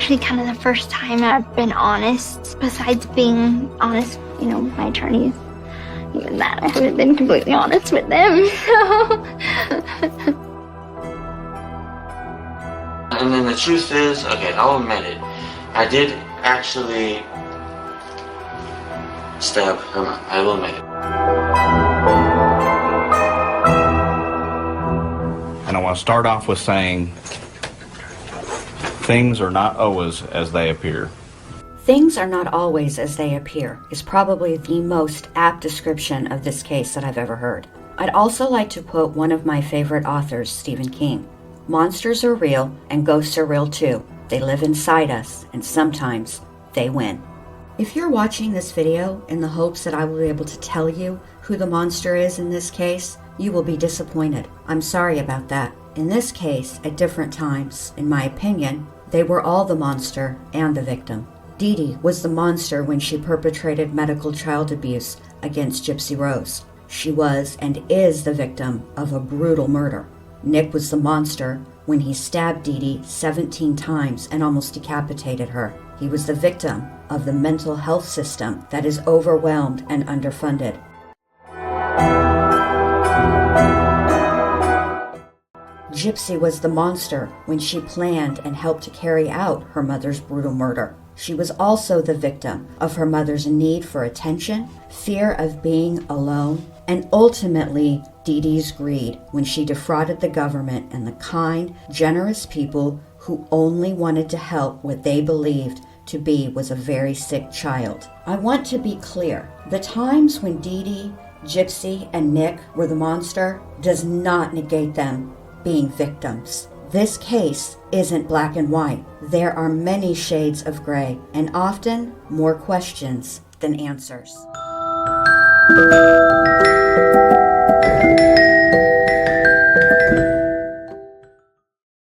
actually kind of the first time I've been honest, besides being honest, my attorneys. Even that, I haven't been completely honest with them, so. And then the truth is, okay, I'll admit it, I did actually stab her mom. I will admit it. And I want to start off with saying things are not always as they appear. Things are not always as they appear is probably the most apt description of this case that I've ever heard. I'd also like to quote one of my favorite authors, Stephen King. Monsters are real and ghosts are real too. They live inside us and sometimes they win. If you're watching this video in the hopes that I will be able to tell you who the monster is in this case, you will be disappointed. I'm sorry about that. In this case, at different times, in my opinion, they were all the monster and the victim. Dee Dee was the monster when she perpetrated medical child abuse against Gypsy Rose. She was and is the victim of a brutal murder. Nick was the monster when he stabbed Dee Dee 17 times and almost decapitated her. He was the victim of the mental health system that is overwhelmed and underfunded. Gypsy was the monster when she planned and helped to carry out her mother's brutal murder. She was also the victim of her mother's need for attention, fear of being alone, and ultimately Dee Dee's greed when she defrauded the government and the kind, generous people who only wanted to help what they believed to be was a very sick child. I want to be clear. The times when Dee Dee, Gypsy, and Nick were the monster does not negate them being victims. This case isn't black and white. There are many shades of gray, and often more questions than answers.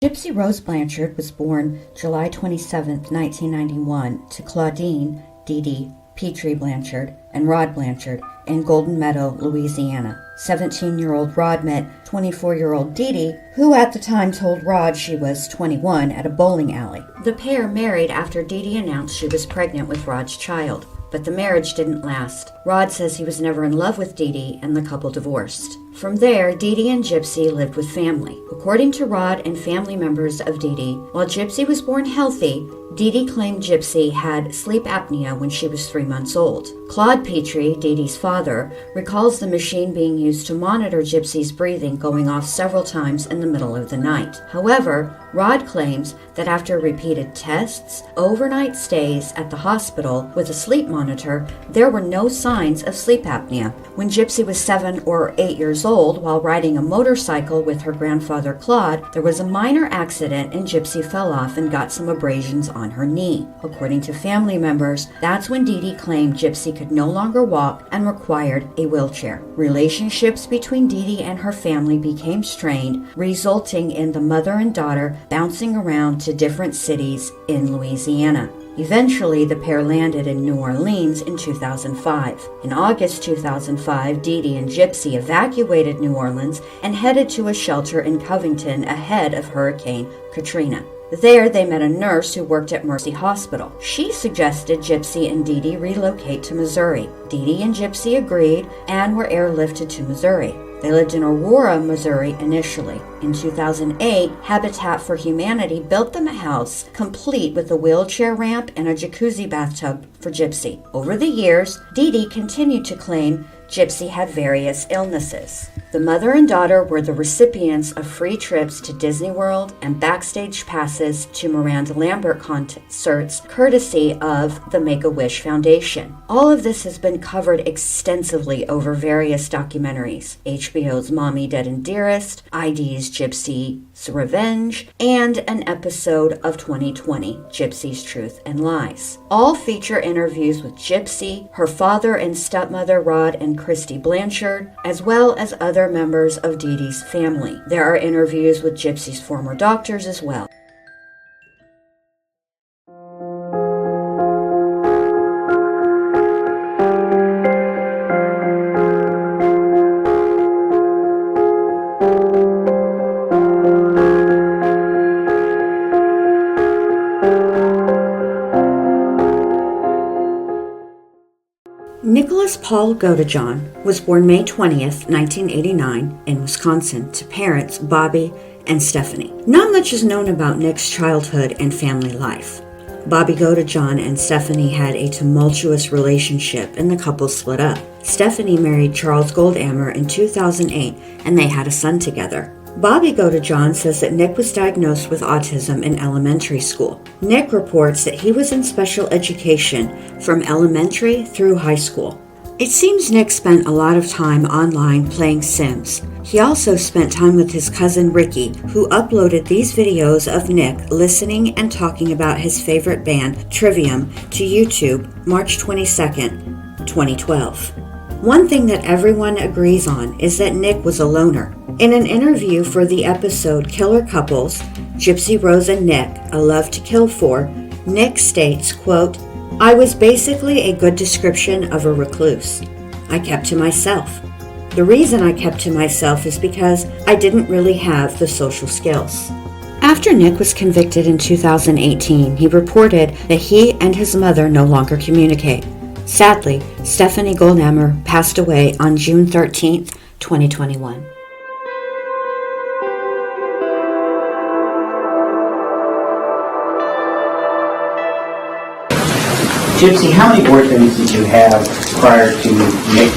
Gypsy Rose Blanchard was born July 27, 1991, to Claudine Dee Dee Petrie Blanchard and Rod Blanchard in Golden Meadow, Louisiana. 17-year-old Rod met 24-year-old Dee Dee, who at the time told Rod she was 21 at a bowling alley. The pair married after Dee Dee announced she was pregnant with Rod's child, but the marriage didn't last. Rod says he was never in love with Dee Dee, and the couple divorced. From there, Dee Dee and Gypsy lived with family. According to Rod and family members of Dee Dee, while Gypsy was born healthy, Dee Dee claimed Gypsy had sleep apnea when she was 3 months old. Claude Petrie, Dee Dee's father, recalls the machine being used to monitor Gypsy's breathing going off several times in the middle of the night. However, Rod claims that after repeated tests, overnight stays at the hospital with a sleep monitor, there were no signs of sleep apnea. When Gypsy was 7 or 8 years old, while riding a motorcycle with her grandfather Claude, there was a minor accident and Gypsy fell off and got some abrasions on her knee. According to family members, that's when Dee Dee claimed Gypsy could no longer walk and required a wheelchair. Relationships between Dee Dee and her family became strained, resulting in the mother and daughter bouncing around to different cities in Louisiana. Eventually, the pair landed in New Orleans in 2005. In August 2005, Dee Dee and Gypsy evacuated New Orleans and headed to a shelter in Covington ahead of Hurricane Katrina. There, they met a nurse who worked at Mercy Hospital. She suggested Gypsy and Dee Dee relocate to Missouri. Dee Dee and Gypsy agreed and were airlifted to Missouri. They lived in Aurora, Missouri initially. In 2008, Habitat for Humanity built them a house complete with a wheelchair ramp and a jacuzzi bathtub for Gypsy. Over the years, Dee Dee continued to claim Gypsy had various illnesses. The mother and daughter were the recipients of free trips to Disney World and backstage passes to Miranda Lambert concerts, courtesy of the Make-A-Wish Foundation. All of this has been covered extensively over various documentaries: HBO's Mommy, Dead and Dearest, ID's Gypsy's Revenge, and an episode of 2020, Gypsy's Truth and Lies. All feature interviews with Gypsy, her father and stepmother Rod and Christy Blanchard, as well as other members of Dee Dee's family. There are interviews with Gypsy's former doctors as well. Nicholas Paul Godejohn was born May 20th, 1989 in Wisconsin to parents Bobby and Stephanie. Not much is known about Nick's childhood and family life. Bobby Godejohn and Stephanie had a tumultuous relationship and the couple split up. Stephanie married Charles Goldammer in 2008 and they had a son together. Bobby Godejohn says that Nick was diagnosed with autism in elementary school. Nick reports that he was in special education from elementary through high school. It seems Nick spent a lot of time online playing Sims. He also spent time with his cousin Ricky, who uploaded these videos of Nick listening and talking about his favorite band, Trivium, to YouTube March 22nd, 2012. One thing that everyone agrees on is that Nick was a loner. In an interview for the episode Killer Couples, Gypsy Rose and Nick, A Love to Kill For, Nick states, quote, "I was basically a good description of a recluse. I kept to myself. The reason I kept to myself is because I didn't really have the social skills." After Nick was convicted in 2018, he reported that he and his mother no longer communicate. Sadly, Stephanie Goldammer passed away on June 13th, 2021. Gypsy, how many boyfriends did you have prior to Nick?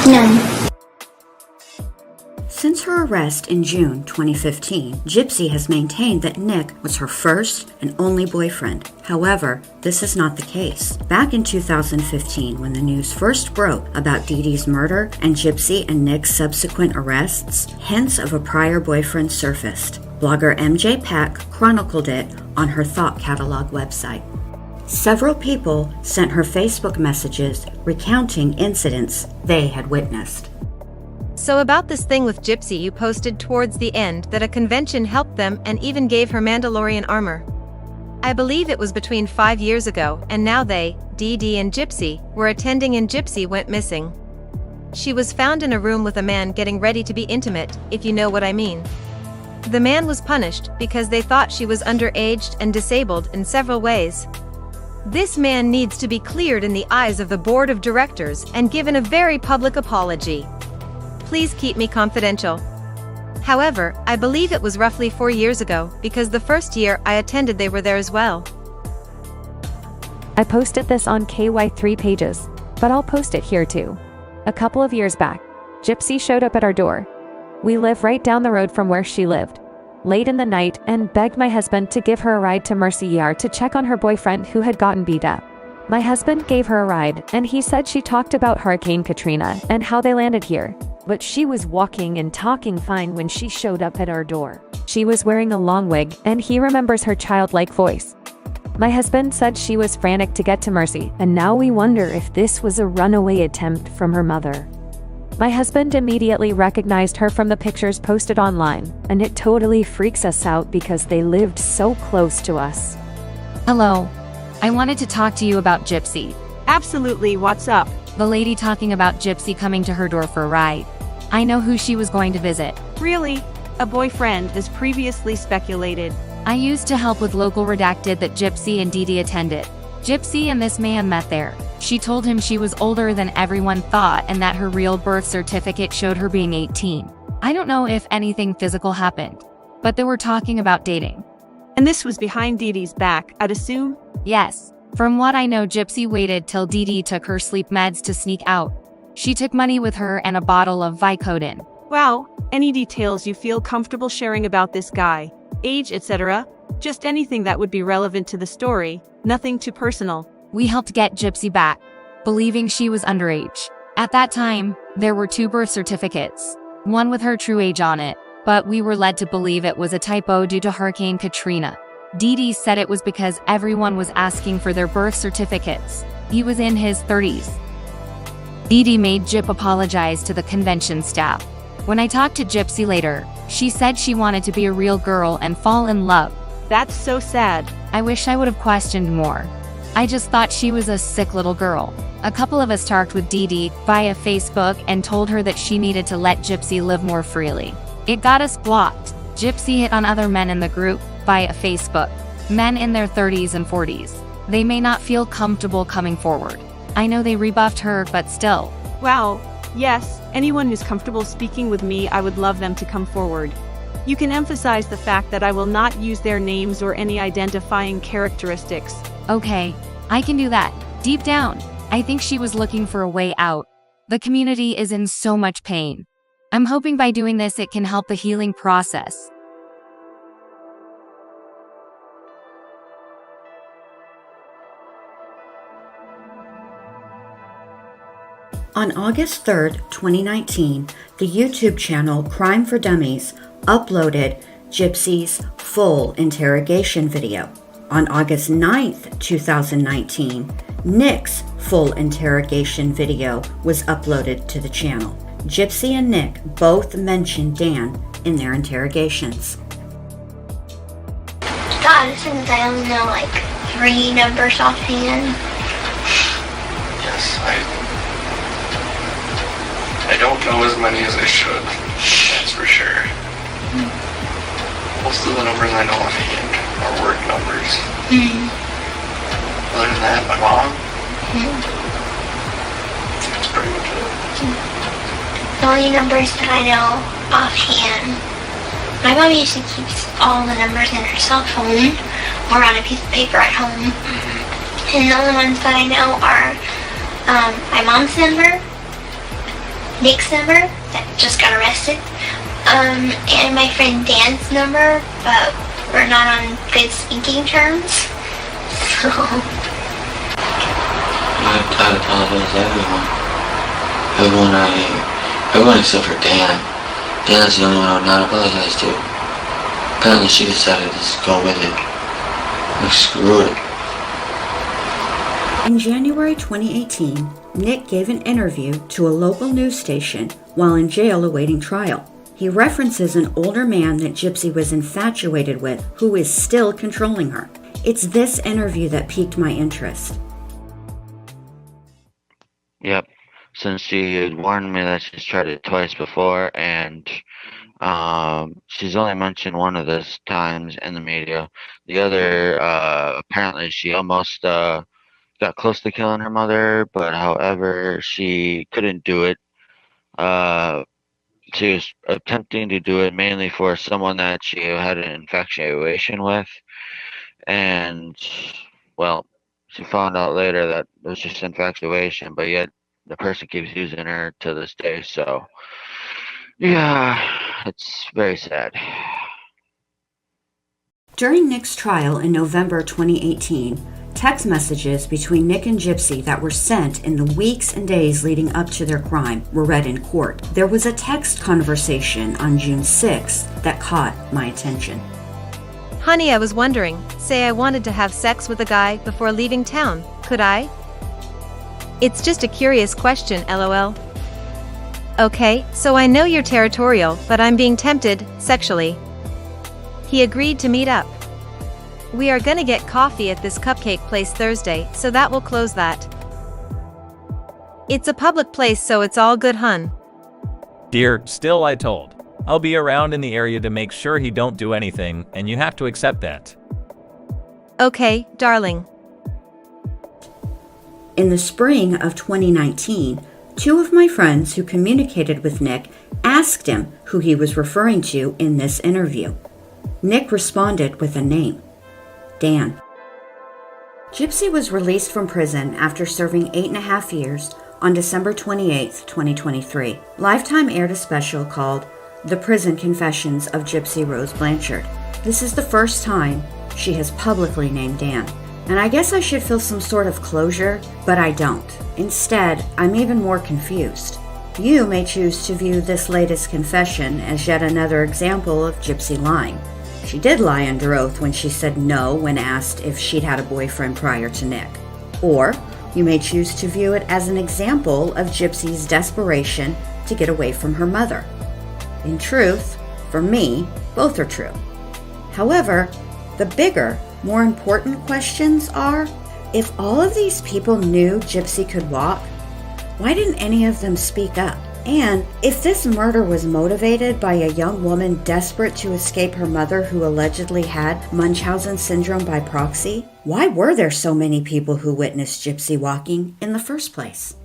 None. Since her arrest in June 2015, Gypsy has maintained that Nick was her first and only boyfriend. However, this is not the case. Back in 2015, when the news first broke about Dee Dee's murder and Gypsy and Nick's subsequent arrests, hints of a prior boyfriend surfaced. Blogger MJ Pack chronicled it on her Thought Catalog website. Several people sent her Facebook messages recounting incidents they had witnessed. So about this thing with Gypsy you posted towards the end that a convention helped them and even gave her Mandalorian armor. I believe it was between 5 years ago and now they, Dee Dee and Gypsy, were attending and Gypsy went missing. She was found in a room with a man getting ready to be intimate, if you know what I mean. The man was punished because they thought she was underaged and disabled in several ways. This man needs to be cleared in the eyes of the board of directors and given a very public apology. Please keep me confidential. However, I believe it was roughly 4 years ago, because the first year I attended they were there as well. I posted this on KY3 pages, but I'll post it here too. A couple of years back, Gypsy showed up at our door. We live right down the road from where she lived. Late in the night, and begged my husband to give her a ride to Mercy Yard to check on her boyfriend who had gotten beat up. My husband gave her a ride, and he said she talked about Hurricane Katrina and how they landed here. But she was walking and talking fine when she showed up at our door. She was wearing a long wig, and he remembers her childlike voice. My husband said she was frantic to get to Mercy, and now we wonder if this was a runaway attempt from her mother. My husband immediately recognized her from the pictures posted online, and it totally freaks us out because they lived so close to us. Hello. I wanted to talk to you about Gypsy. Absolutely, what's up? The lady talking about Gypsy coming to her door for a ride. I know who she was going to visit. Really? A boyfriend, as previously speculated. I used to help with local redacted that Gypsy and Dee Dee attended. Gypsy and this man met there. She told him she was older than everyone thought and that her real birth certificate showed her being 18. I don't know if anything physical happened, but they were talking about dating. And this was behind Dee Dee's back, I'd assume? Yes. From what I know, Gypsy waited till Dee Dee took her sleep meds to sneak out. She took money with her and a bottle of Vicodin. Wow. Any details you feel comfortable sharing about this guy? Age, etc.? Just anything that would be relevant to the story, nothing too personal. We helped get Gypsy back, believing she was underage. At that time, there were 2 birth certificates, one with her true age on it, but we were led to believe it was a typo due to Hurricane Katrina. Dee Dee said it was because everyone was asking for their birth certificates. He was in his 30s. Dee Dee made Gyp apologize to the convention staff. When I talked to Gypsy later, she said she wanted to be a real girl and fall in love. That's so sad. I wish I would have questioned more. I just thought she was a sick little girl. A couple of us talked with Dee Dee via Facebook and told her that she needed to let Gypsy live more freely. It got us blocked. Gypsy hit on other men in the group via Facebook. Men in their 30s and 40s. They may not feel comfortable coming forward. I know they rebuffed her, but still. Wow, yes, anyone who's comfortable speaking with me, I would love them to come forward. You can emphasize the fact that I will not use their names or any identifying characteristics. Okay, I can do that. Deep down, I think she was looking for a way out. The community is in so much pain. I'm hoping by doing this it can help the healing process. On August 3rd, 2019, the YouTube channel Crime for Dummies uploaded Gypsy's full interrogation video. On August 9th, 2019, Nick's full interrogation video was uploaded to the channel. Gypsy and Nick both mentioned Dan in their interrogations. God, since I only know like 3 numbers offhand. Yes, I don't know as many as I should, that's for sure. Most of the numbers I know offhand are word numbers. Other than that, my mom, that's pretty much it. The only numbers that I know offhand, my mom usually keeps all the numbers in her cell phone or on a piece of paper at home. And the only ones that I know are my mom's number, Nick's number that just got arrested, and my friend Dan's number, but we're not on good speaking terms. So I apologize to everyone. Everyone except for Dan. Dan's the only one I would not apologize to. Apparently she decided to just go with it. Like, screw it. In January 2018, Nick gave an interview to a local news station while in jail awaiting trial. He references an older man that Gypsy was infatuated with who is still controlling her. It's this interview that piqued my interest. Yep. Since she had warned me that she's tried it twice before, and she's only mentioned one of those times in the media. The other, apparently she almost got close to killing her mother, but however, she couldn't do it. She was attempting to do it mainly for someone that she had an infatuation with, and, well, she found out later that it was just infatuation, but yet the person keeps using her to this day, so yeah, it's very sad. During Nick's trial in November 2018, text messages between Nick and Gypsy that were sent in the weeks and days leading up to their crime were read in court. There was a text conversation on June 6th that caught my attention. Honey, I was wondering, say I wanted to have sex with a guy before leaving town, could I? It's just a curious question, lol. Okay, so I know you're territorial, but I'm being tempted, sexually. He agreed to meet up. We are gonna get coffee at this cupcake place Thursday, so that will close that. It's a public place, so it's all good, hun. Dear, still I told. I'll be around in the area to make sure he don't do anything, and you have to accept that. Okay, darling. In the spring of 2019, 2 of my friends who communicated with Nick asked him who he was referring to in this interview. Nick responded with a name: Dan. Gypsy was released from prison after serving 8.5 years on December 28, 2023. Lifetime aired a special called The Prison Confessions of Gypsy Rose Blanchard. This is the first time she has publicly named Dan. And I guess I should feel some sort of closure, but I don't. Instead, I'm even more confused. You may choose to view this latest confession as yet another example of Gypsy lying. She did lie under oath when she said no when asked if she'd had a boyfriend prior to Nick. Or you may choose to view it as an example of Gypsy's desperation to get away from her mother. In truth, for me, both are true. However, the bigger, more important questions are, if all of these people knew Gypsy could walk, why didn't any of them speak up? And if this murder was motivated by a young woman desperate to escape her mother who allegedly had Munchausen syndrome by proxy, why were there so many people who witnessed Gypsy walking in the first place?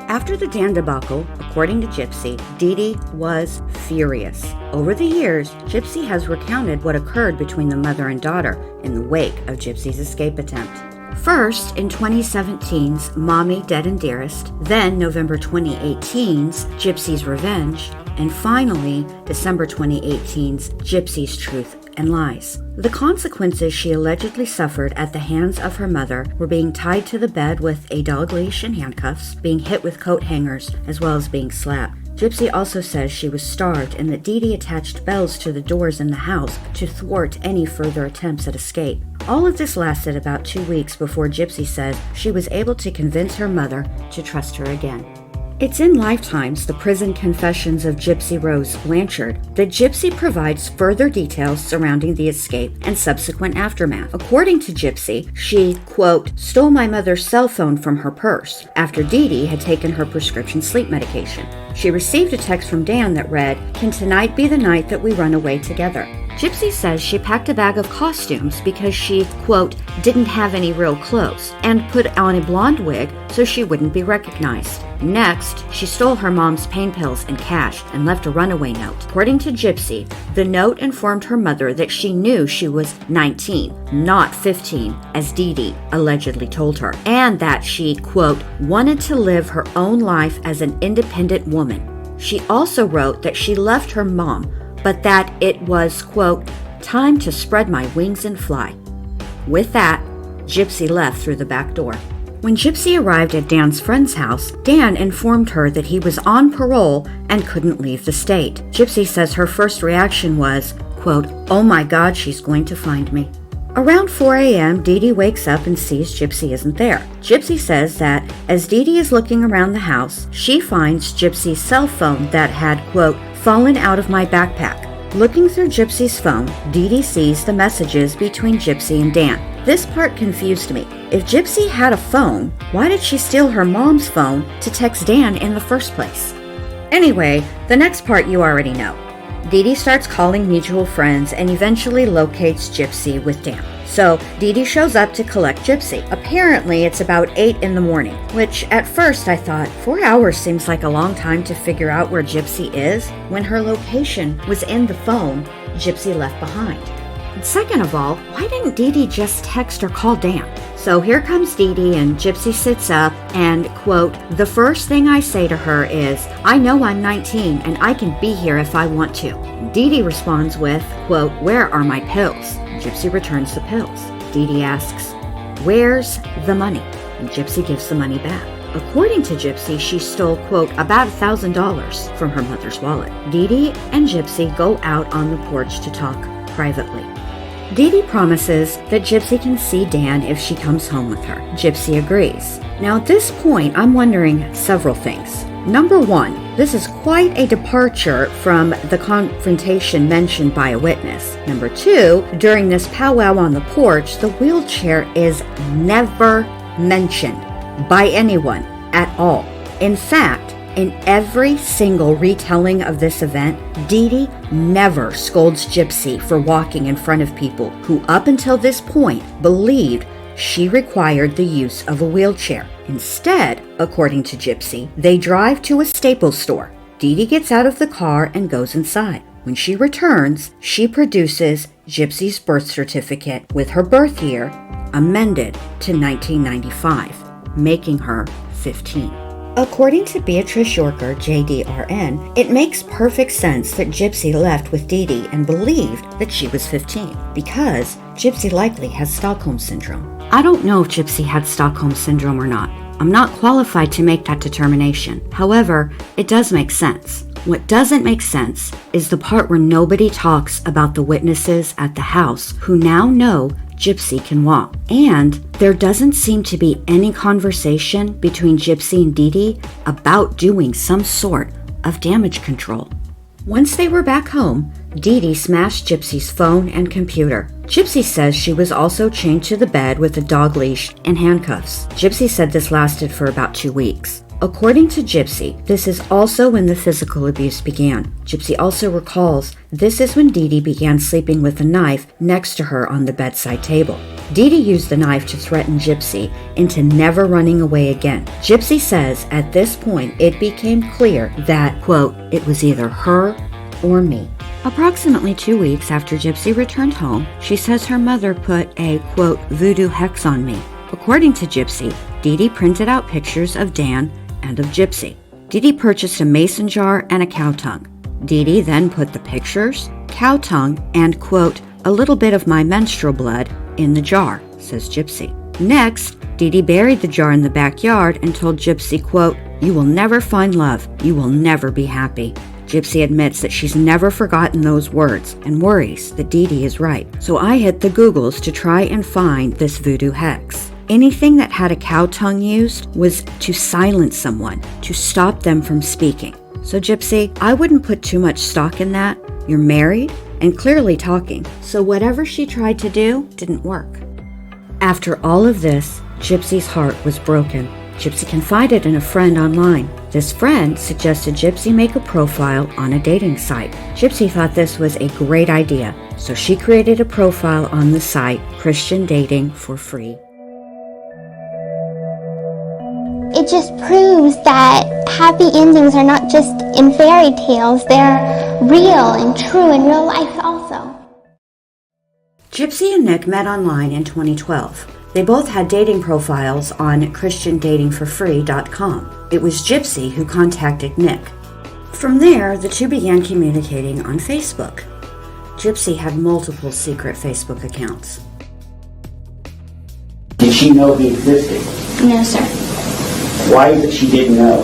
After the Dan debacle, according to Gypsy, Dee Dee was furious. Over the years, Gypsy has recounted what occurred between the mother and daughter in the wake of Gypsy's escape attempt. First, in 2017's Mommy Dead and Dearest, then November 2018's Gypsy's Revenge, and finally, December 2018's Gypsy's Truth and Lies. The consequences she allegedly suffered at the hands of her mother were being tied to the bed with a dog leash and handcuffs, being hit with coat hangers, as well as being slapped. Gypsy also says she was starved and that Dee Dee attached bells to the doors in the house to thwart any further attempts at escape. All of this lasted about 2 weeks before Gypsy said she was able to convince her mother to trust her again. It's in Lifetime's The Prison Confessions of Gypsy Rose Blanchard that Gypsy provides further details surrounding the escape and subsequent aftermath. According to Gypsy, she, quote, stole my mother's cell phone from her purse after Dee Dee had taken her prescription sleep medication. She received a text from Dan that read, "Can tonight be the night that we run away together?" Gypsy says she packed a bag of costumes because she, quote, didn't have any real clothes, and put on a blonde wig so she wouldn't be recognized. Next, she stole her mom's pain pills and cash and left a runaway note. According to Gypsy, the note informed her mother that she knew she was 19, not 15, as Dee Dee allegedly told her, and that she, quote, wanted to live her own life as an independent woman. She also wrote that she loved her mom, but that it was, quote, time to spread my wings and fly. With that, Gypsy left through the back door. When Gypsy arrived at Dan's friend's house, Dan informed her that he was on parole and couldn't leave the state. Gypsy says her first reaction was, quote, oh my God, she's going to find me. Around 4 a.m., Dee Dee wakes up and sees Gypsy isn't there. Gypsy says that as Dee Dee is looking around the house, she finds Gypsy's cell phone that had, quote, fallen out of my backpack. Looking through Gypsy's phone, Dee Dee sees the messages between Gypsy and Dan. This part confused me. If Gypsy had a phone, why did she steal her mom's phone to text Dan in the first place? Anyway, the next part you already know. Dee Dee starts calling mutual friends and eventually locates Gypsy with Dan. So Dee Dee shows up to collect Gypsy. Apparently it's about 8 in the morning, which at first I thought 4 hours seems like a long time to figure out where Gypsy is when her location was in the phone Gypsy left behind. And second of all, why didn't Dee Dee just text or call Dan? So here comes Dee Dee and Gypsy sits up and, quote, the first thing I say to her is, I know I'm 19 and I can be here if I want to. Dee Dee responds with, quote, where are my pills? Gypsy returns the pills. Dee Dee asks, where's the money? And Gypsy gives the money back. According to Gypsy, she stole, quote, about $1,000 from her mother's wallet. Dee Dee and Gypsy go out on the porch to talk privately. Dee Dee promises that Gypsy can see Dan if she comes home with her. Gypsy agrees. Now at this point, I'm wondering several things. Number one, this is quite a departure from the confrontation mentioned by a witness. Number two, during this powwow on the porch, the wheelchair is never mentioned by anyone at all. In fact, in every single retelling of this event, Dee Dee never scolds Gypsy for walking in front of people who up until this point believed she required the use of a wheelchair. Instead, according to Gypsy, they drive to a Staples store. Dee Dee gets out of the car and goes inside. When she returns, she produces Gypsy's birth certificate with her birth year amended to 1995, making her 15. According to Beatrice Yorker, JDRN, it makes perfect sense that Gypsy left with Dee Dee and believed that she was 15, because Gypsy likely has Stockholm Syndrome. I don't know if Gypsy had Stockholm Syndrome or not. I'm not qualified to make that determination. However, it does make sense. What doesn't make sense is the part where nobody talks about the witnesses at the house who now know Gypsy can walk. And there doesn't seem to be any conversation between Gypsy and Dee Dee about doing some sort of damage control. Once they were back home, Dee Dee smashed Gypsy's phone and computer. Gypsy says she was also chained to the bed with a dog leash and handcuffs. Gypsy said this lasted for about 2 weeks. According to Gypsy, this is also when the physical abuse began. Gypsy also recalls this is when Dee Dee began sleeping with a knife next to her on the bedside table. Dee Dee used the knife to threaten Gypsy into never running away again. Gypsy says at this point it became clear that, quote, it was either her or me. Approximately 2 weeks after Gypsy returned home, she says her mother put a, quote, voodoo hex on me. According to Gypsy, Dee Dee printed out pictures of Dan and of Gypsy. Dee Dee purchased a mason jar and a cow tongue. Dee Dee then put the pictures, cow tongue, and, quote, a little bit of my menstrual blood in the jar, says Gypsy. Next, Dee Dee buried the jar in the backyard and told Gypsy, quote, you will never find love. You will never be happy. Gypsy admits that she's never forgotten those words and worries that Dee Dee is right. So I hit the Googles to try and find this voodoo hex. Anything that had a cow tongue used was to silence someone, to stop them from speaking. So Gypsy, I wouldn't put too much stock in that. You're married and clearly talking, so whatever she tried to do didn't work. After all of this, Gypsy's heart was broken. Gypsy confided in a friend online. This friend suggested Gypsy make a profile on a dating site. Gypsy thought this was a great idea, so she created a profile on the site Christian Dating for Free. It just proves that happy endings are not just in fairy tales, they're real and true in real life also. Gypsy and Nick met online in 2012. They both had dating profiles on ChristianDatingForFree.com. It was Gypsy who contacted Nick. From there, the two began communicating on Facebook. Gypsy had multiple secret Facebook accounts. Did she know he existed? No, sir. Why is it she didn't know?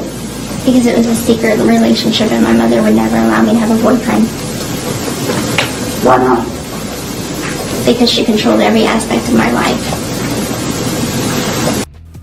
Because it was a secret relationship and my mother would never allow me to have a boyfriend. Why not? Because she controlled every aspect of my life.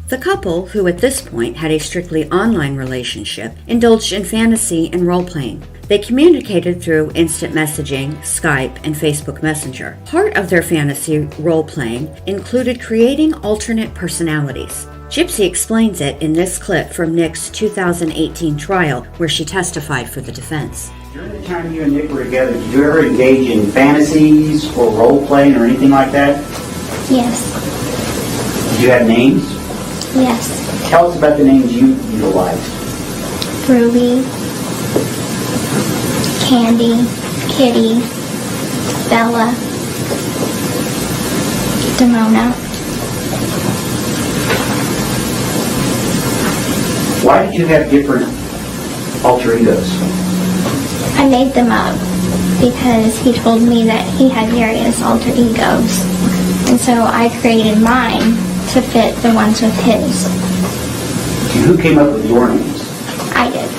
The couple, who at this point had a strictly online relationship, indulged in fantasy and role-playing. They communicated through instant messaging, Skype, and Facebook Messenger. Part of their fantasy role-playing included creating alternate personalities. Gypsy explains it in this clip from Nick's 2018 trial, where she testified for the defense. During the time you and Nick were together, did you ever engage in fantasies or role-playing or anything like that? Yes. Did you have names? Yes. Tell us about the names you utilized. Ruby, Candy, Kitty, Bella, Demona. Why did you have different alter egos? I made them up because he told me that he had various alter egos. And so I created mine to fit the ones with his. And who came up with your names? I did.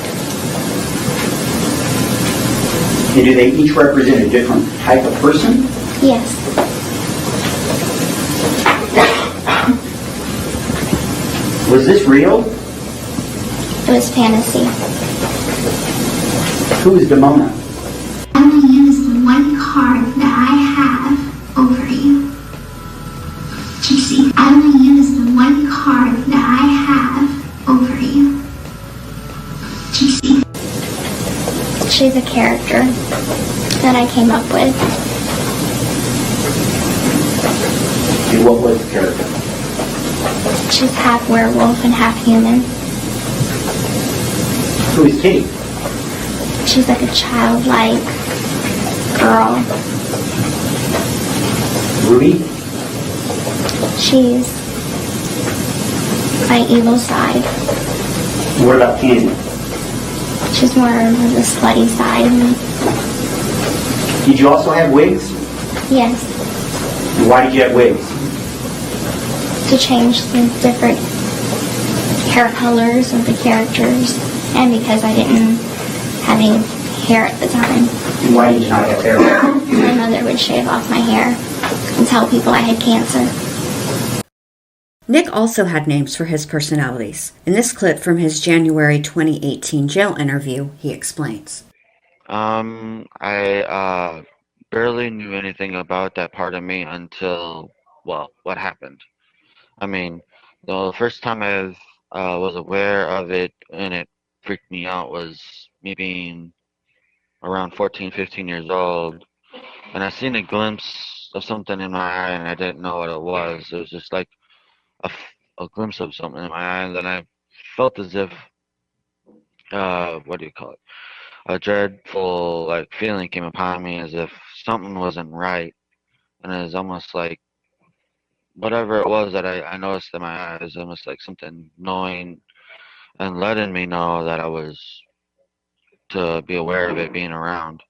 And do they each represent a different type of person? Yes. Was this real? It was fantasy. Who is Demona? I only use the one card that I have over you. Gypsy, I only use the one card that I have over you. Gypsy. She's a character that I came up with. And what was the character? She's half werewolf and half human. Who is Kitty? She's like a childlike girl. Ruby? She's my evil side. What about Candy? She's more of the slutty side of me. Did you also have wigs? Yes. And why did you have wigs? To change the different hair colors of the characters, and because I didn't have any hair at the time. And why did you not have hair? My mother would shave off my hair and tell people I had cancer. Nick also had names for his personalities. In this clip from his January 2018 jail interview, he explains. I barely knew anything about that part of me until, well, what happened. I mean, the first time was aware of it and it freaked me out was me being around 14, 15 years old, and I seen a glimpse of something in my eye, and I didn't know what it was. It was just like a glimpse of something in my eye, and then I felt as if, what do you call it? A dreadful like feeling came upon me, as if something wasn't right, and it was almost like whatever it was that I noticed in my eye, it was almost like something knowing and letting me know that I was to be aware of it being around.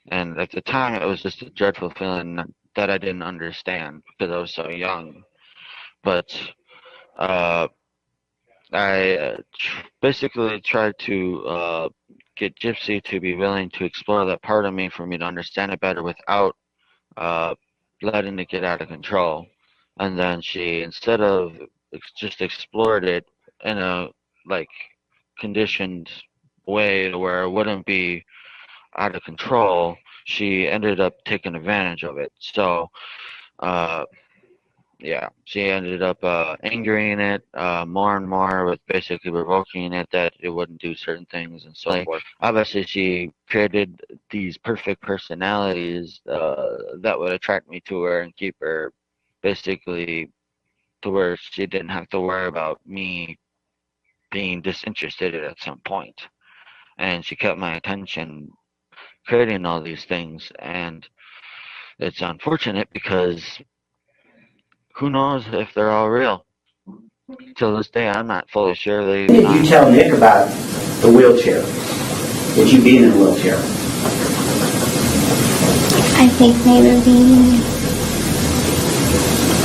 And at the time, it was just a dreadful feeling that I didn't understand because I was so young. But uh, I basically tried to get Gypsy to be willing to explore that part of me for me to understand it better without uh, letting it get out of control. And then she, instead of just explored it in a like conditioned way to where it wouldn't be out of control, she ended up taking advantage of it. So, uh, yeah, she ended up angering it more and more with basically provoking it that it wouldn't do certain things and so forth. Obviously, she created these perfect personalities that would attract me to her and keep her basically to where she didn't have to worry about me being disinterested at some point. And she kept my attention creating all these things, and it's unfortunate because who knows if they're all real. Till this day, I'm not fully sure they. When did you tell Nick about the wheelchair? That you being in a wheelchair? I think maybe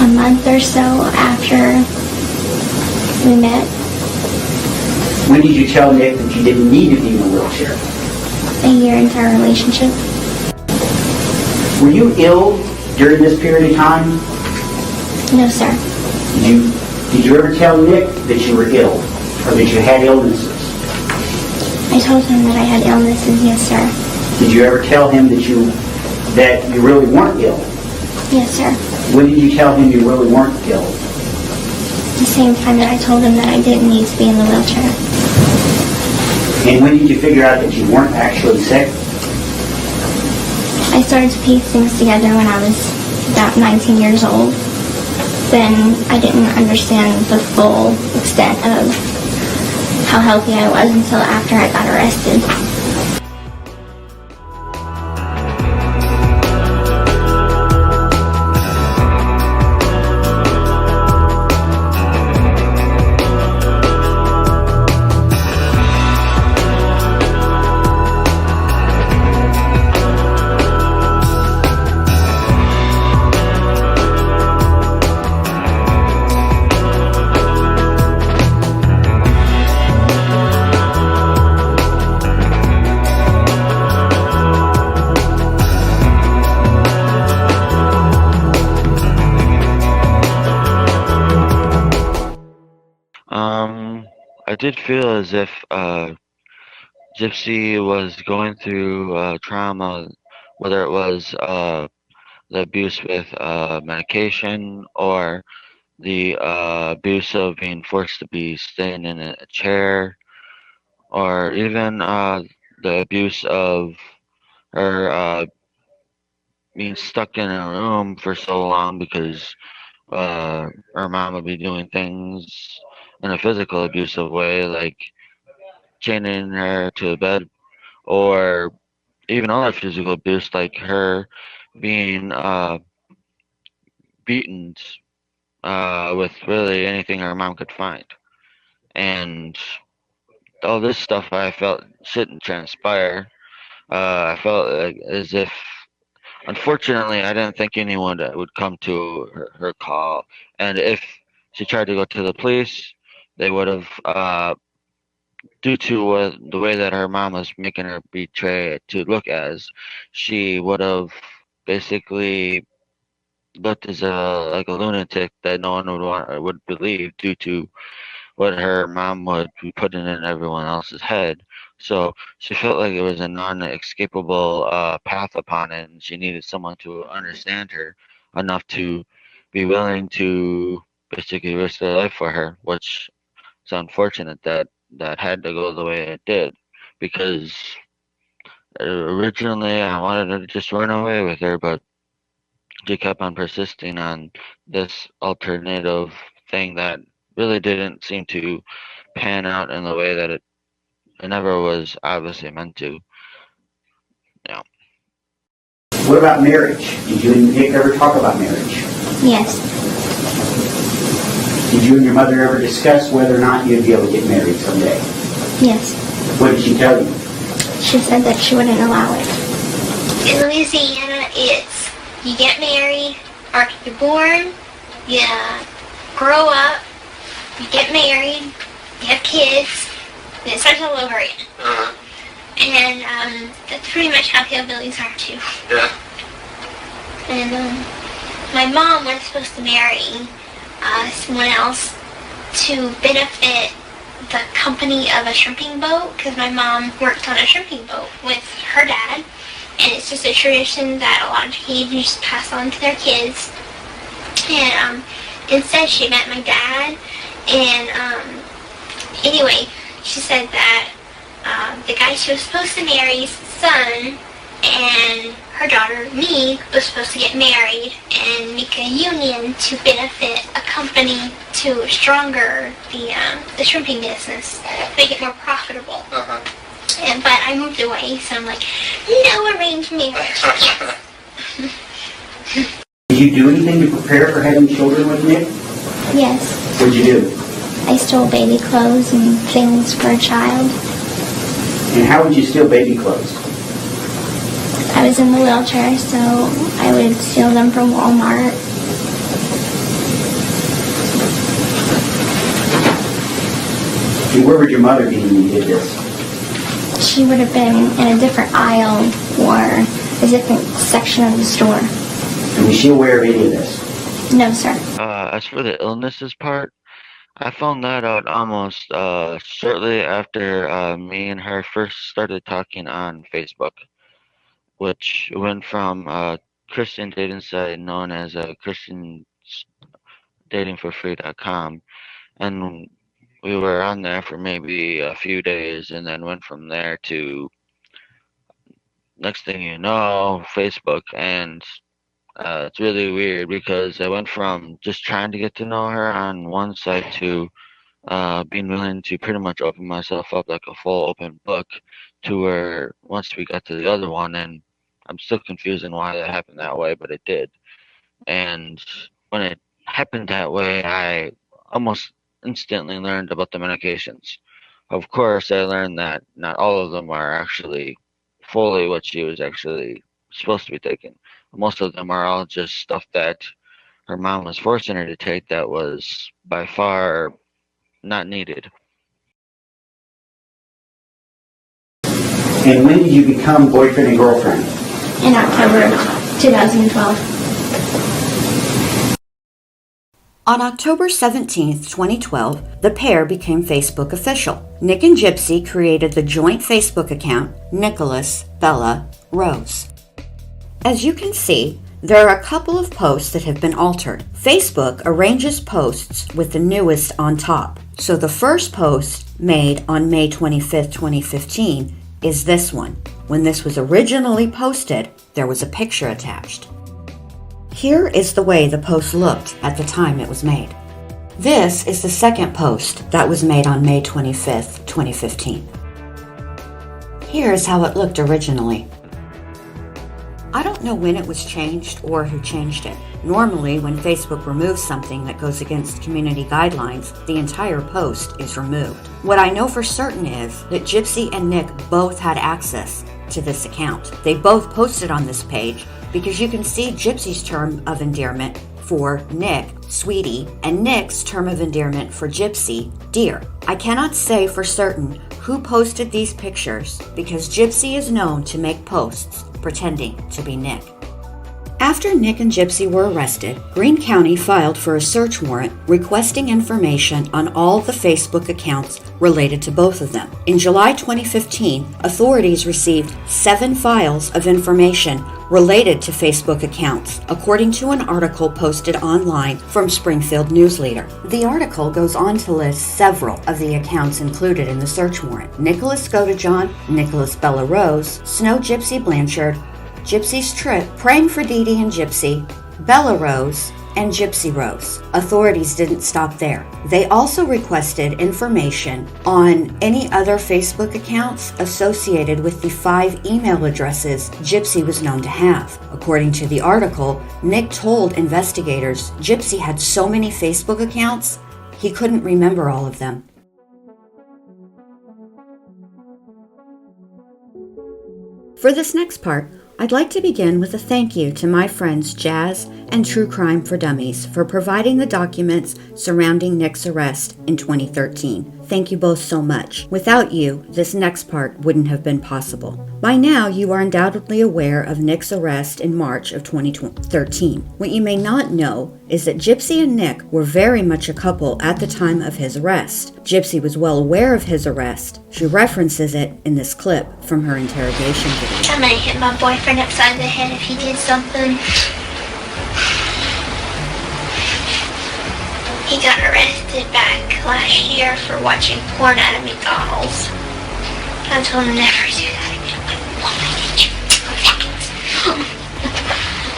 a month or so after we met. When did you tell Nick that you didn't need to be in a wheelchair? A year into our relationship. Were you ill during this period of time? No, sir. Did you ever tell Nick that you were ill or that you had illnesses? I told him that I had illnesses, yes, sir. Did you ever tell him that you really weren't ill? Yes, sir. When did you tell him you really weren't ill? The same time that I told him that I didn't need to be in the wheelchair. And when did you figure out that you weren't actually sick? I started to piece things together when I was about 19 years old. Then I didn't understand the full extent of how healthy I was until after I got arrested. I did feel as if Gypsy was going through trauma, whether it was the abuse with medication or the abuse of being forced to be staying in a chair, or even the abuse of her being stuck in a room for so long because her mom would be doing things in a physical abusive way, like chaining her to the bed, or even other physical abuse, like her being beaten with really anything her mom could find. And all this stuff I felt shouldn't transpire. I felt like as if, unfortunately, I didn't think anyone would come to her call. And if she tried to go to the police, they would have, due to the way that her mom was making her betray it to look as, she would have basically looked as a lunatic that no one would believe due to what her mom would be putting in everyone else's head. So she felt like it was a non-escapable path upon it, and she needed someone to understand her enough to be willing to basically risk their life for her, which it's unfortunate that that had to go the way it did, because originally I wanted to just run away with her, but she kept on persisting on this alternative thing that really didn't seem to pan out in the way that it never was obviously meant to. Yeah. What about marriage? Did you and Nick ever talk about marriage? Yes. Did you and your mother ever discuss whether or not you'd be able to get married someday? Yes. What did she tell you? She said that she wouldn't allow it. In Louisiana, it's you get married, or you're born, you grow up, you get married, you have kids, and it starts all over again. And that's pretty much how hillbillies are too. Yeah. And my mom was supposed to marry someone else to benefit the company of a shrimping boat, because my mom worked on a shrimping boat with her dad, and it's just a tradition that a lot of Cajans pass on to their kids. And instead she met my dad, and anyway, she said that the guy she was supposed to marry's son and her daughter, me, was supposed to get married and make a union to benefit a company to stronger the shrimping business, make it more profitable. But I moved away, so I'm like, no arranged marriage. Did you do anything to prepare for having children with Nick? Yes. What'd you do? I stole baby clothes and things for a child. And how would you steal baby clothes? I was in the wheelchair, so I would steal them from Walmart. And where would your mother be when you did this? She would have been in a different aisle or a different section of the store. And was she aware of any of this? No, sir. As for the illnesses part, I found that out almost shortly after me and her first started talking on Facebook, which went from a Christian dating site known as ChristianDatingForFree.com, and we were on there for maybe a few days, and then went from there to, next thing you know, Facebook. And it's really weird because I went from just trying to get to know her on one site to being willing to pretty much open myself up like a full open book, to where once we got to the other one, and I'm still confused on why that happened that way, but it did. And when it happened that way, I almost instantly learned about the medications. Of course, I learned that not all of them are actually fully what she was actually supposed to be taking. Most of them are all just stuff that her mom was forcing her to take that was by far not needed. And when did you become boyfriend and girlfriend? In October 2012. On October 17, 2012, the pair became Facebook official. Nick and Gypsy created the joint Facebook account, Nicholas, Bella, Rose. As you can see, there are a couple of posts that have been altered. Facebook arranges posts with the newest on top. So the first post, made on May 25, 2015, is this one. When this was originally posted, there was a picture attached. Here is the way the post looked at the time it was made. This is the second post that was made on May 25th, 2015. Here is how it looked originally. I don't know when it was changed or who changed it. Normally, when Facebook removes something that goes against community guidelines, the entire post is removed. What I know for certain is that Gypsy and Nick both had access to this account. They both posted on this page because you can see Gypsy's term of endearment for Nick, sweetie, and Nick's term of endearment for Gypsy, dear. I cannot say for certain who posted these pictures because Gypsy is known to make posts pretending to be Nick. After Nick and Gypsy were arrested, Greene County filed for a search warrant requesting information on all the Facebook accounts related to both of them. In July 2015, authorities received 7 files of information related to Facebook accounts, according to an article posted online from Springfield News Leader. The article goes on to list several of the accounts included in the search warrant: Nicholas Godejohn, Nicholas Bella Rose, Snow Gypsy Blanchard, Gypsy's Trip, Praying for Dee Dee and Gypsy, Bella Rose, and Gypsy Rose. Authorities didn't stop there. They also requested information on any other Facebook accounts associated with the 5 email addresses Gypsy was known to have. According to the article, Nick told investigators Gypsy had so many Facebook accounts, he couldn't remember all of them. For this next part, I'd like to begin with a thank you to my friends Jazz and True Crime for Dummies for providing the documents surrounding Nick's arrest in 2013. Thank you both so much. Without you, this next part wouldn't have been possible. By now, you are undoubtedly aware of Nick's arrest in March of 2013. What you may not know is that Gypsy and Nick were very much a couple at the time of his arrest. Gypsy was well aware of his arrest. She references it in this clip from her interrogation video. I'm gonna hit my boyfriend upside the head if he did something. He got arrested back last year for watching porn at a McDonald's. I told him never do that again. Why did you do that?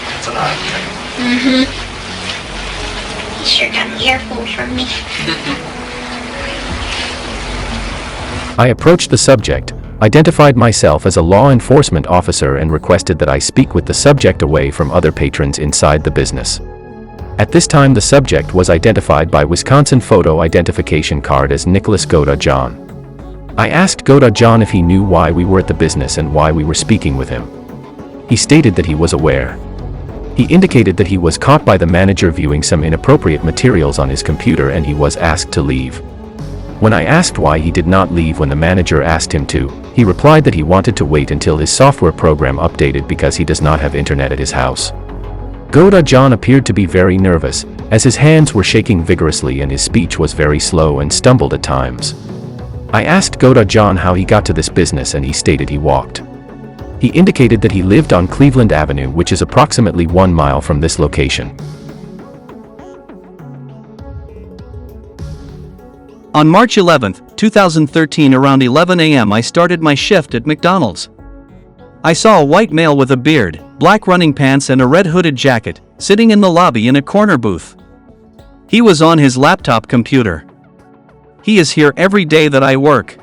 That's an odd thing. He sure got an earful from me. I approached the subject, identified myself as a law enforcement officer, and requested that I speak with the subject away from other patrons inside the business. At this time, the subject was identified by Wisconsin photo identification card as Nicholas Godejohn. I asked Godejohn if he knew why we were at the business and why we were speaking with him. He stated that he was aware. He indicated that he was caught by the manager viewing some inappropriate materials on his computer and he was asked to leave. When I asked why he did not leave when the manager asked him to, he replied that he wanted to wait until his software program updated because he does not have internet at his house. Godejohn appeared to be very nervous, as his hands were shaking vigorously and his speech was very slow and stumbled at times. I asked Godejohn how he got to this business and he stated he walked. He indicated that he lived on Cleveland Avenue, which is approximately 1 mile from this location. On March 11, 2013, around 11 a.m. I started my shift at McDonald's. I saw a white male with a beard, black running pants and a red hooded jacket, sitting in the lobby in a corner booth. He was on his laptop computer. He is here every day that I work.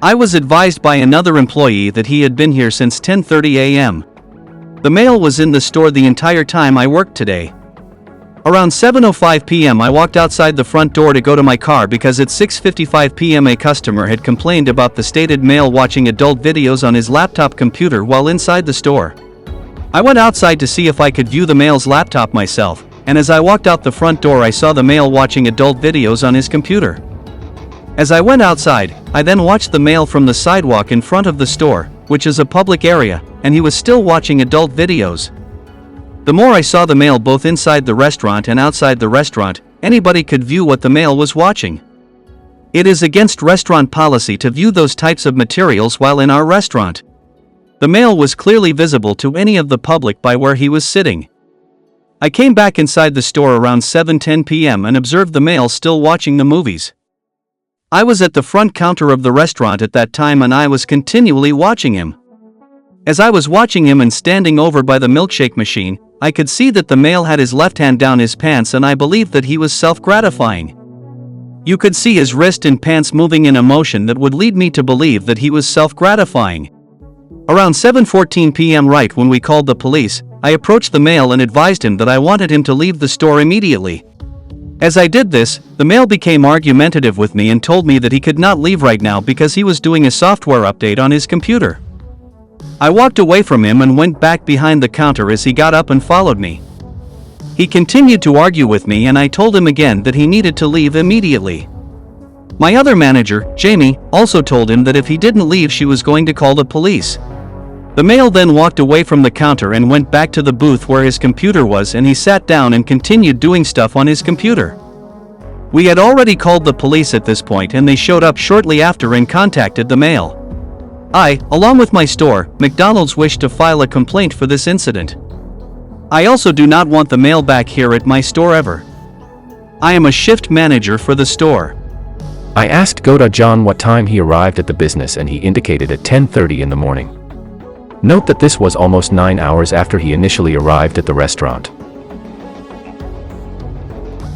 I was advised by another employee that he had been here since 10:30 a.m. The male was in the store the entire time I worked today. Around 7:05 p.m. I walked outside the front door to go to my car because at 6:55 p.m. a customer had complained about the stated male watching adult videos on his laptop computer while inside the store. I went outside to see if I could view the male's laptop myself, and as I walked out the front door I saw the male watching adult videos on his computer. As I went outside, I then watched the male from the sidewalk in front of the store, which is a public area, and he was still watching adult videos. The more I saw the male both inside the restaurant and outside the restaurant, anybody could view what the male was watching. It is against restaurant policy to view those types of materials while in our restaurant. The male was clearly visible to any of the public by where he was sitting. I came back inside the store around 7:10 p.m. and observed the male still watching the movies. I was at the front counter of the restaurant at that time and I was continually watching him. As I was watching him and standing over by the milkshake machine, I could see that the male had his left hand down his pants and I believed that he was self-gratifying. You could see his wrist and pants moving in a motion that would lead me to believe that he was self-gratifying. Around 7:14 p.m. right when we called the police, I approached the male and advised him that I wanted him to leave the store immediately. As I did this, the male became argumentative with me and told me that he could not leave right now because he was doing a software update on his computer. I walked away from him and went back behind the counter as he got up and followed me. He continued to argue with me and I told him again that he needed to leave immediately. My other manager, Jamie, also told him that if he didn't leave she was going to call the police. The male then walked away from the counter and went back to the booth where his computer was and he sat down and continued doing stuff on his computer. We had already called the police at this point and they showed up shortly after and contacted the male. I, along with my store, McDonald's, wish to file a complaint for this incident. I also do not want the mail back here at my store ever. I am a shift manager for the store. I asked Goda John what time he arrived at the business and he indicated at 10:30 in the morning. Note that this was almost 9 hours after he initially arrived at the restaurant.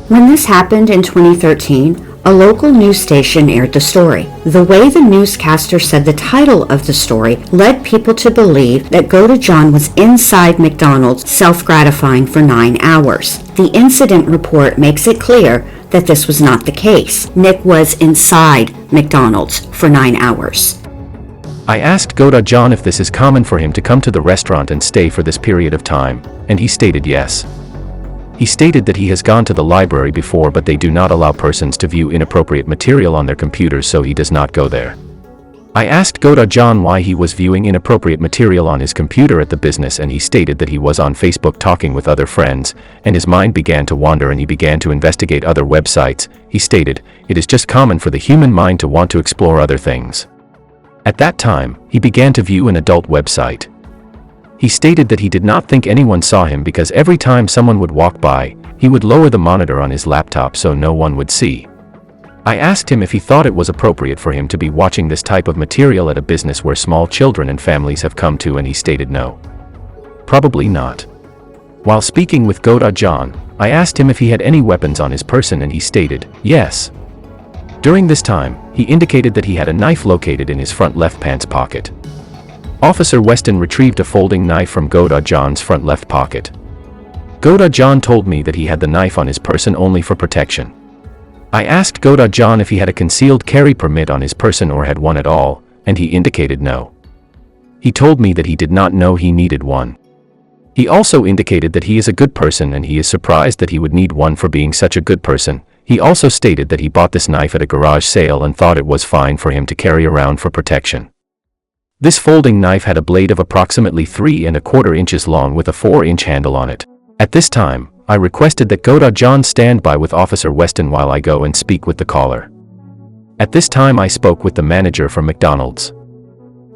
When this happened in 2013, a local news station aired the story. The way the newscaster said the title of the story led people to believe that Goda John was inside McDonald's self-gratifying for 9 hours. The incident report makes it clear that this was not the case. Nick was inside McDonald's for 9 hours. I asked Goda John if this is common for him to come to the restaurant and stay for this period of time, and he stated yes. He stated that he has gone to the library before, but they do not allow persons to view inappropriate material on their computers, so he does not go there. I asked Goda John why he was viewing inappropriate material on his computer at the business, and he stated that he was on Facebook talking with other friends, and his mind began to wander and he began to investigate other websites. He stated, "It is just common for the human mind to want to explore other things." At that time, he began to view an adult website. He stated that he did not think anyone saw him because every time someone would walk by, he would lower the monitor on his laptop so no one would see. I asked him if he thought it was appropriate for him to be watching this type of material at a business where small children and families have come to, and he stated no. Probably not. While speaking with Goda John, I asked him if he had any weapons on his person, and he stated, yes. During this time, he indicated that he had a knife located in his front left pants pocket. Officer Weston retrieved a folding knife from Goda John's front left pocket. Goda John told me that he had the knife on his person only for protection. I asked Goda John if he had a concealed carry permit on his person or had one at all, and he indicated no. He told me that he did not know he needed one. He also indicated that he is a good person and he is surprised that he would need one for being such a good person. He also stated that he bought this knife at a garage sale and thought it was fine for him to carry around for protection. This folding knife had a blade of approximately 3¼ inches long with a 4-inch handle on it. At this time, I requested that Goda John stand by with Officer Weston while I go and speak with the caller. At this time I spoke with the manager from McDonald's.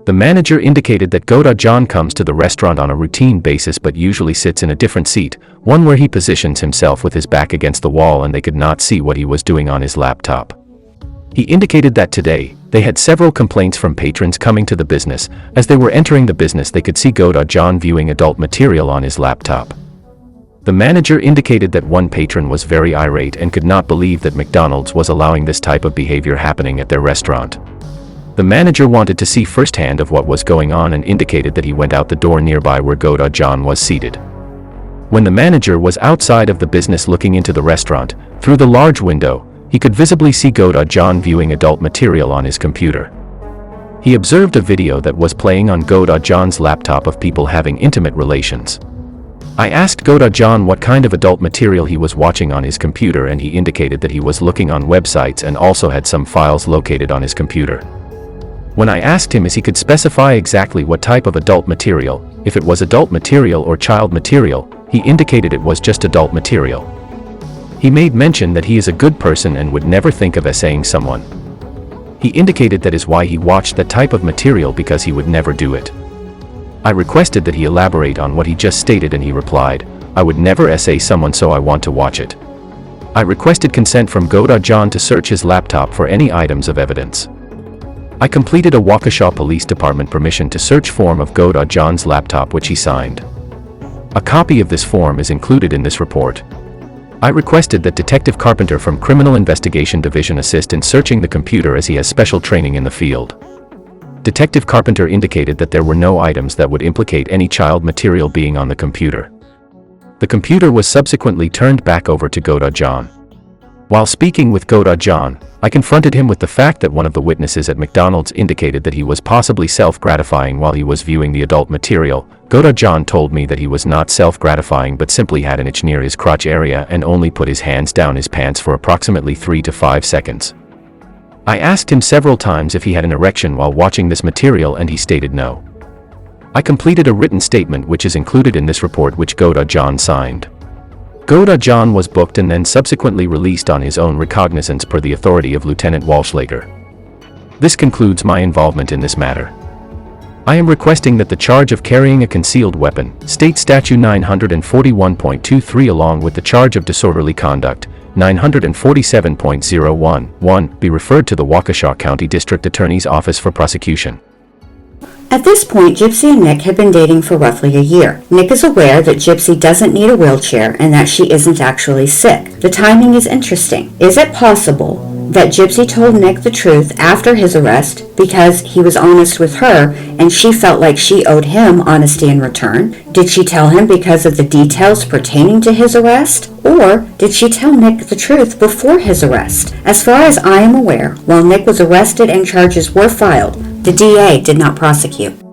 The manager indicated that Goda John comes to the restaurant on a routine basis but usually sits in a different seat, one where he positions himself with his back against the wall and they could not see what he was doing on his laptop. He indicated that today, they had several complaints from patrons coming to the business. As they were entering the business, they could see Goda John viewing adult material on his laptop. The manager indicated that one patron was very irate and could not believe that McDonald's was allowing this type of behavior happening at their restaurant. The manager wanted to see firsthand of what was going on and indicated that he went out the door nearby where Goda John was seated. When the manager was outside of the business looking into the restaurant, through the large window, he could visibly see Goda John viewing adult material on his computer. He observed a video that was playing on Goda John's laptop of people having intimate relations. I asked Goda John what kind of adult material he was watching on his computer, and he indicated that he was looking on websites and also had some files located on his computer. When I asked him if he could specify exactly what type of adult material, if it was adult material or child material, he indicated it was just adult material. He made mention that he is a good person and would never think of essaying someone. He indicated that is why he watched that type of material, because he would never do it. I requested that he elaborate on what he just stated, and he replied, "I would never essay someone, so I want to watch it." I requested consent from Goda John to search his laptop for any items of evidence. I completed a Waukesha Police Department permission to search form of Goda John's laptop, which he signed. A copy of this form is included in this report. I requested that Detective Carpenter from Criminal Investigation Division assist in searching the computer, as he has special training in the field. Detective Carpenter indicated that there were no items that would implicate any child material being on the computer. The computer was subsequently turned back over to Goda John. While speaking with Goda John, I confronted him with the fact that one of the witnesses at McDonald's indicated that he was possibly self-gratifying while he was viewing the adult material. Goda John told me that he was not self-gratifying but simply had an itch near his crotch area and only put his hands down his pants for approximately 3 to 5 seconds. I asked him several times if he had an erection while watching this material, and he stated no. I completed a written statement which is included in this report, which Goda John signed. Goda John was booked and then subsequently released on his own recognizance per the authority of Lieutenant Walshlager. This concludes my involvement in this matter. I am requesting that the charge of carrying a concealed weapon, State Statute 941.23 along with the charge of disorderly conduct, 947.011, be referred to the Waukesha County District Attorney's Office for prosecution. At this point, Gypsy and Nick had been dating for roughly a year. Nick is aware that Gypsy doesn't need a wheelchair and that she isn't actually sick. The timing is interesting. Is it possible that Gypsy told Nick the truth after his arrest because he was honest with her and she felt like she owed him honesty in return? Did she tell him because of the details pertaining to his arrest? Or did she tell Nick the truth before his arrest? As far as I am aware, while Nick was arrested and charges were filed, the DA did not prosecute.